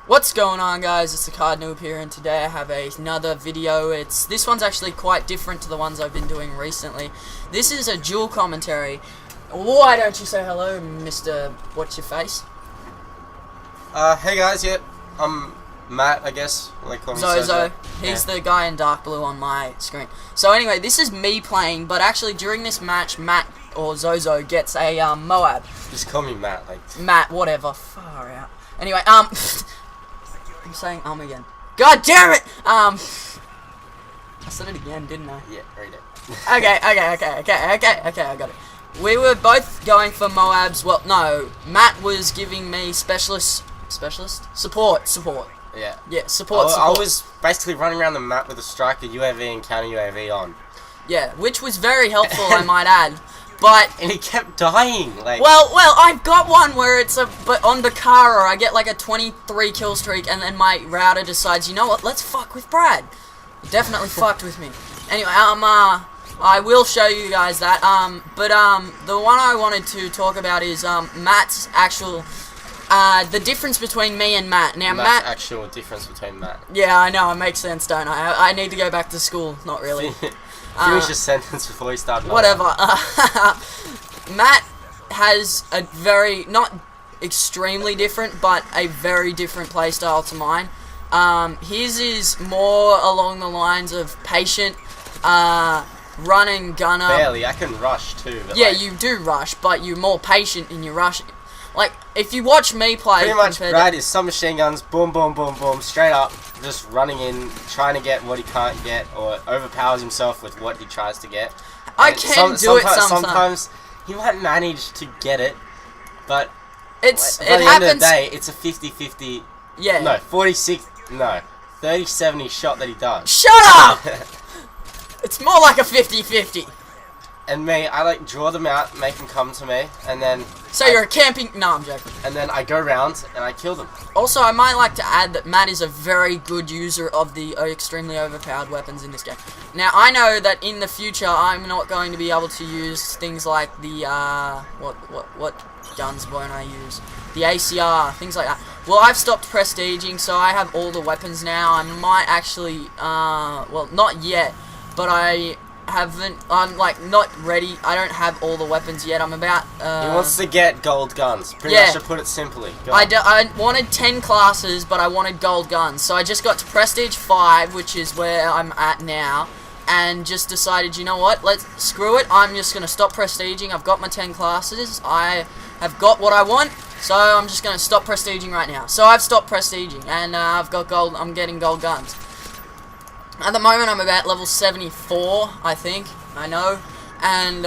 What's going on, guys? It's the Card Noob here, and today I have another video. This one's actually quite different to the ones I've been doing recently. This is a duel commentary. Why don't you say hello, Mr. What's your face? Hey guys, I'm Matt, I guess. They call me ZoZo. ZoZo. He's the guy in dark blue on my screen. So anyway, this is me playing, but actually during this match, Matt or ZoZo gets a Moab. Just call me Matt, like. Matt, whatever. Far out. Anyway, I'm saying again. God damn it! I said it again, didn't I? Yeah, read it. Okay, I got it. We were both going for Moabs. Well, no, Matt was giving me support. Yeah. Yeah, support. I was basically running around the map with a striker UAV and counter UAV on. Yeah, which was very helpful, I might add. But and he kept dying. Like. Well, I've got one where but on Bakara, I get like a 23 kill streak, and then my router decides, you know what? Let's fuck with Brad. He definitely fucked with me. Anyway, I will show you guys that. But the one I wanted to talk about is Matt's actual. The difference between me and Matt. Now, Matt's actual difference between Matt. Yeah, I know, it makes sense, don't I? I need to go back to school. Not really. Finish your sentence before we start. Whatever. Matt has a very, not extremely different, but a very different playstyle to mine. His is more along the lines of patient, run and gunner. Barely, I can rush too. But yeah, like, you do rush, but you're more patient in your rush. Like, if you watch me play... Pretty much Brad is submachine guns, boom, boom, boom, boom, straight up, just running in, trying to get what he can't get, or overpowers himself with what he tries to get. I can do it sometimes. Sometimes he might manage to get it, but by the end of the day, it's a 50-50... Yeah. No, 30-70 shot that he does. Shut up! It's more like a 50-50. And me, I like draw them out, make them come to me, and then... So you're camping... No, I'm joking. And then I go around and I kill them. Also, I might like to add that Matt is a very good user of the extremely overpowered weapons in this game. Now, I know that in the future, I'm not going to be able to use things like the, what guns won't I use? The ACR, things like that. Well, I've stopped prestiging, so I have all the weapons now. I might actually, well, not yet, but I'm like not ready. I don't have all the weapons yet. I'm about he wants to get gold guns. Pretty much to put it simply. I wanted 10 classes, but I wanted gold guns. So I just got to Prestige 5, which is where I'm at now, and just decided, you know what? Screw it. I'm just going to stop prestiging. I've got my 10 classes. I have got what I want. So I'm just going to stop prestiging right now. So I've stopped prestiging, and I've got gold. I'm getting gold guns. At the moment, I'm about level 74, I think. I know. And,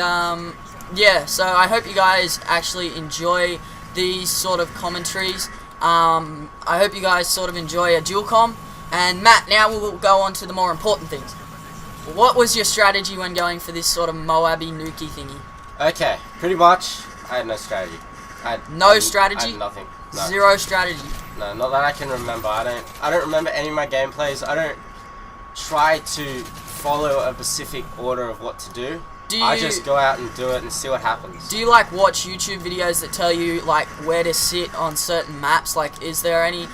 yeah, so I hope you guys actually enjoy these sort of commentaries. I hope you guys sort of enjoy a dual com. And, Matt, now we'll go on to the more important things. What was your strategy when going for this sort of Moabby Nuki thingy? Okay, pretty much, I had no strategy. No strategy? I had nothing. No. Zero strategy? No, not that I can remember. I don't remember any of my gameplays. I don't try to follow a specific order of what to do. I just go out and do it and see what happens. Do you like watch YouTube videos that tell you like where to sit on certain maps? Like, is there any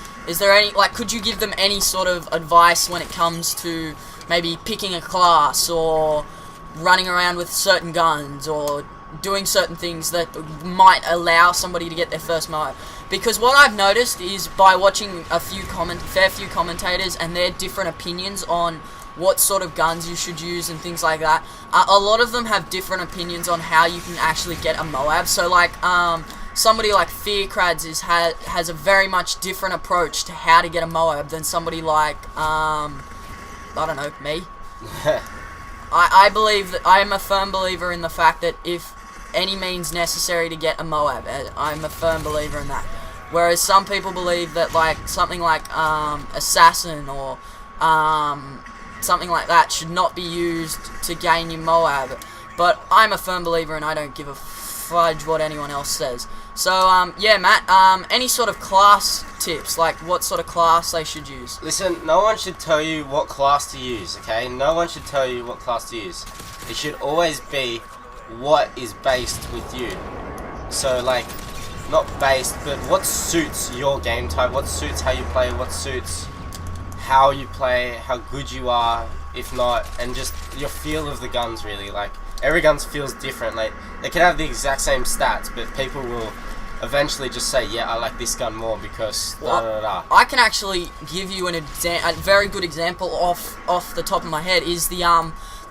like, could you give them any sort of advice when it comes to maybe picking a class or running around with certain guns or doing certain things that might allow somebody to get their first Moab? Because what I've noticed is by watching a fair few commentators and their different opinions on what sort of guns you should use and things like that, a lot of them have different opinions on how you can actually get a Moab. So like somebody like Fearcrads has a very much different approach to how to get a Moab than somebody like I don't know, me. I believe that I am a firm believer in the fact that if any means necessary to get a Moab, I'm a firm believer in that. Whereas some people believe that like something like Assassin or something like that should not be used to gain your Moab. But I'm a firm believer and I don't give a fudge what anyone else says. So yeah, Matt, any sort of class tips, like what sort of class they should use? Listen, no one should tell you what class to use, okay? No one should tell you what class to use. It should always be what is based with you. So like, not based, but what suits your game type, what suits how you play, what suits how you play, how good you are, if not, and just your feel of the guns really. Like, every gun feels different. Like, they can have the exact same stats, but people will eventually just say, yeah, I like this gun more because da da da. I can actually give you a very good example off the top of my head is the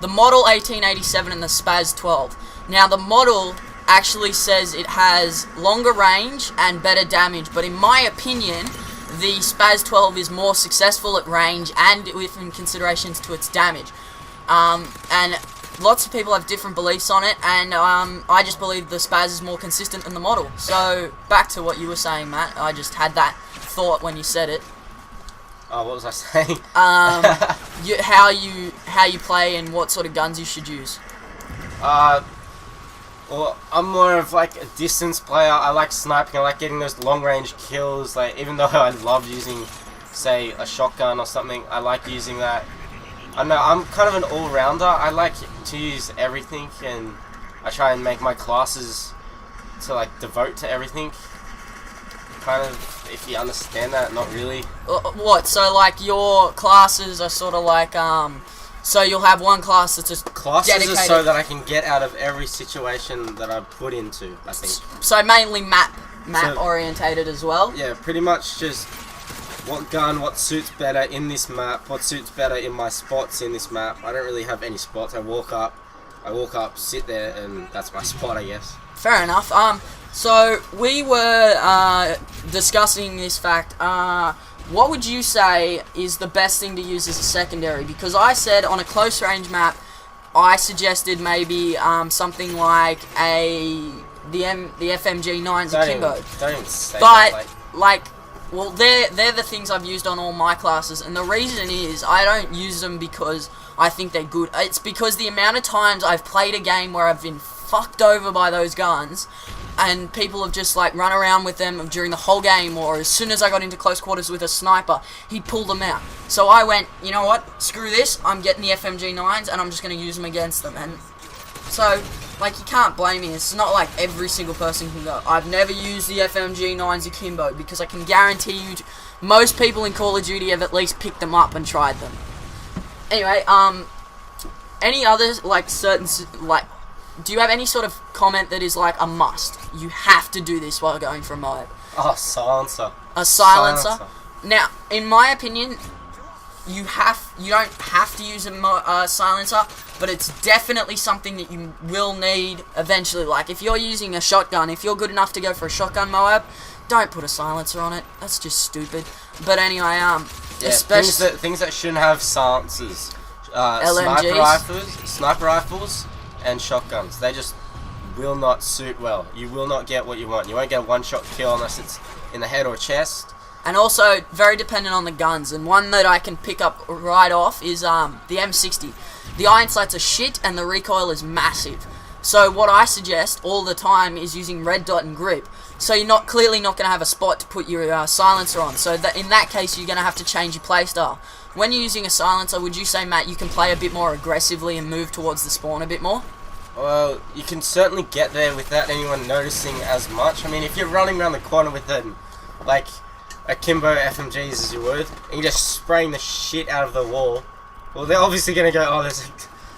Model 1887 and the Spaz 12. Now, the model actually says it has longer range and better damage, but in my opinion, the Spaz 12 is more successful at range and with considerations to its damage. And lots of people have different beliefs on it, and I just believe the Spaz is more consistent than the model. So, back to what you were saying, Matt. I just had that thought when you said it. Oh, what was I saying? How you play and what sort of guns you should use. Well, I'm more of like a distance player. I like sniping. I like getting those long range kills. Like, even though I love using, say, a shotgun or something, I like using that. I don't know, I'm kind of an all-rounder. I like to use everything, and I try and make my classes to like devote to everything. Kind of, if you understand that, not really. What? So like your classes are sort of like so you'll have one class that's just classes dedicated. Are so that I can get out of every situation that I put into, I think. So mainly map orientated as well. Yeah, pretty much just what gun, what suits better in this map, what suits better in my spots in this map. I don't really have any spots. I walk up, sit there, and that's my spot, I guess. Fair enough. So we were discussing this fact. What would you say is the best thing to use as a secondary? Because I said on a close range map, I suggested maybe something like the FMG 9's akimbo. Don't even say that. But well, they're the things I've used on all my classes, and the reason is I don't use them because I think they're good. It's because the amount of times I've played a game where I've been fucked over by those guns, and people have just like run around with them during the whole game, or as soon as I got into close quarters with a sniper, he'd pull them out. So I went, you know what, screw this, I'm getting the FMG 9s and I'm just going to use them against them. And so, like, you can't blame me. It's not like every single person can go, I've never used the FMG 9s akimbo, because I can guarantee you most people in Call of Duty have at least picked them up and tried them. Anyway, any others, like, do you have any sort of comment that is like a must? You have to do this while going for a Moab. Oh, silencer. A silencer. Now, in my opinion, you don't have to use a silencer, but it's definitely something that you will need eventually. Like, if you're using a shotgun, if you're good enough to go for a shotgun Moab, don't put a silencer on it. That's just stupid. But anyway, especially things that shouldn't have silencers. LMGs. Sniper rifles, and shotguns. They just will not suit well. You will not get what you want. You won't get a one-shot kill unless it's in the head or chest. And also, very dependent on the guns. And one that I can pick up right off is the M60. The iron sights are shit, and the recoil is massive. So what I suggest all the time is using red dot and grip. So you're clearly not going to have a spot to put your silencer on. So in that case, you're going to have to change your playstyle. When you're using a silencer, would you say, Matt, you can play a bit more aggressively and move towards the spawn a bit more? Well, you can certainly get there without anyone noticing as much. I mean, if you're running around the corner with them, like akimbo FMGs as you would, and you're just spraying the shit out of the wall, well, they're obviously going to go, oh, there's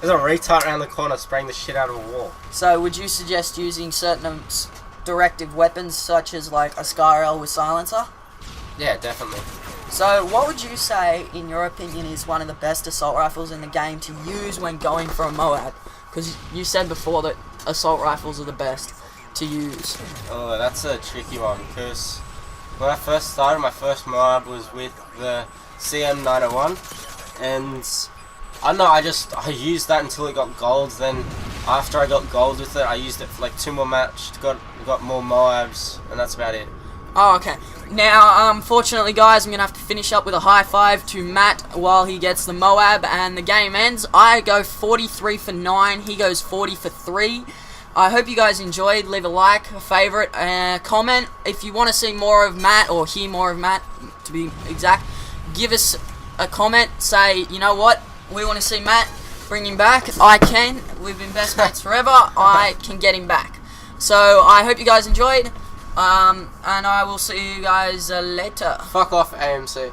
a retard around the corner spraying the shit out of a wall. So would you suggest using certain directive weapons, such as like a Skyrel with silencer? Yeah, definitely. So what would you say, in your opinion, is one of the best assault rifles in the game to use when going for a Moab? Because you said before that assault rifles are the best to use. Oh, that's a tricky one, because when I first started, my first Moab was with the CM901, and I don't know, I used that until it got gold. Then after I got gold with it, I used it for like 2 more matches, got more Moabs, and that's about it. Oh, okay. Now, unfortunately, guys, I'm going to have to finish up with a high five to Matt while he gets the Moab, and the game ends. I go 43 for 9, he goes 40 for 3. I hope you guys enjoyed. Leave a like, a favourite, comment. If you want to see more of Matt, or hear more of Matt, to be exact, give us a comment. Say, you know what, we want to see Matt, bring him back. I can. We've been best mates forever. I can get him back. So, I hope you guys enjoyed. And I will see you guys later. Fuck off, AMC.